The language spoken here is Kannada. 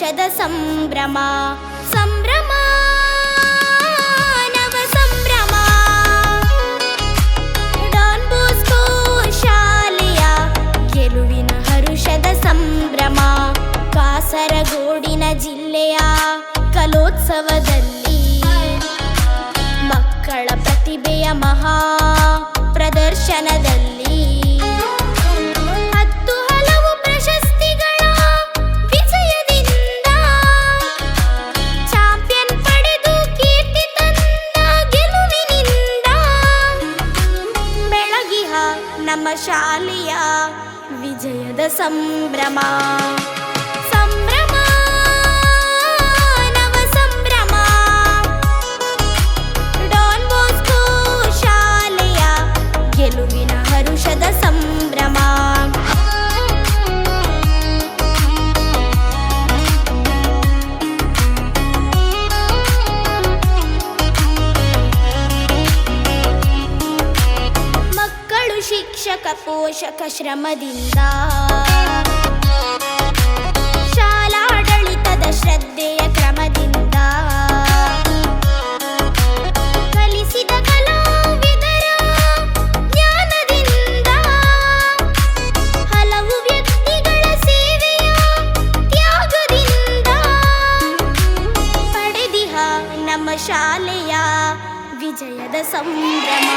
ಹರುಷದ ಸಂಭ್ರಮ ಸಂಭ್ರಮ ನವ ಸಂಭ್ರಮ. ಡಾನ್ ಬಾಸ್ಕೋ ಶಾಲೆಯ ಗೆಲುವಿನ ಹರುಷದ ಸಂಭ್ರಮ. ಕಾಸರಗೋಡಿನ ಜಿಲ್ಲೆಯ ಕಲೋತ್ಸವದಲ್ಲಿ ಮಕ್ಕಳ ಪ್ರತಿಭೆಯ ಮಹಾ ಪ್ರದರ್ಶನದಲ್ಲಿ ನಮ್ಮ ಶಾಲೆಯ ವಿಜಯದ ಸಂಭ್ರಮ ಸಂಭ್ರಮ ನವ ಸಂಭ್ರಮ. ಡಾನ್ ಬಾಸ್ಕೋ ಶಾಲೆಯ ಗೆಲುವಿನ ಹರುಷದ ಸಂಭ್ರಮ. ಶಿಕ್ಷಕ ಪೋಷಕ ಶ್ರಮದಿಂದ ಶಾಲಾಡಳಿತದ ಶ್ರದ್ಧೆಯ ಕ್ರಮದಿಂದ ಕಲಿಸಿದ ಕಲಾವಿದರ ಜ್ಞಾನದಿಂದ ಹಲವು ವ್ಯಕ್ತಿಗಳ ಸೇವೆಯ ತ್ಯಾಗದಿಂದ ಪಡೆದಿಹ ನಮ್ಮ ಶಾಲೆಯ ವಿಜಯದ ಸಂಭ್ರಮ.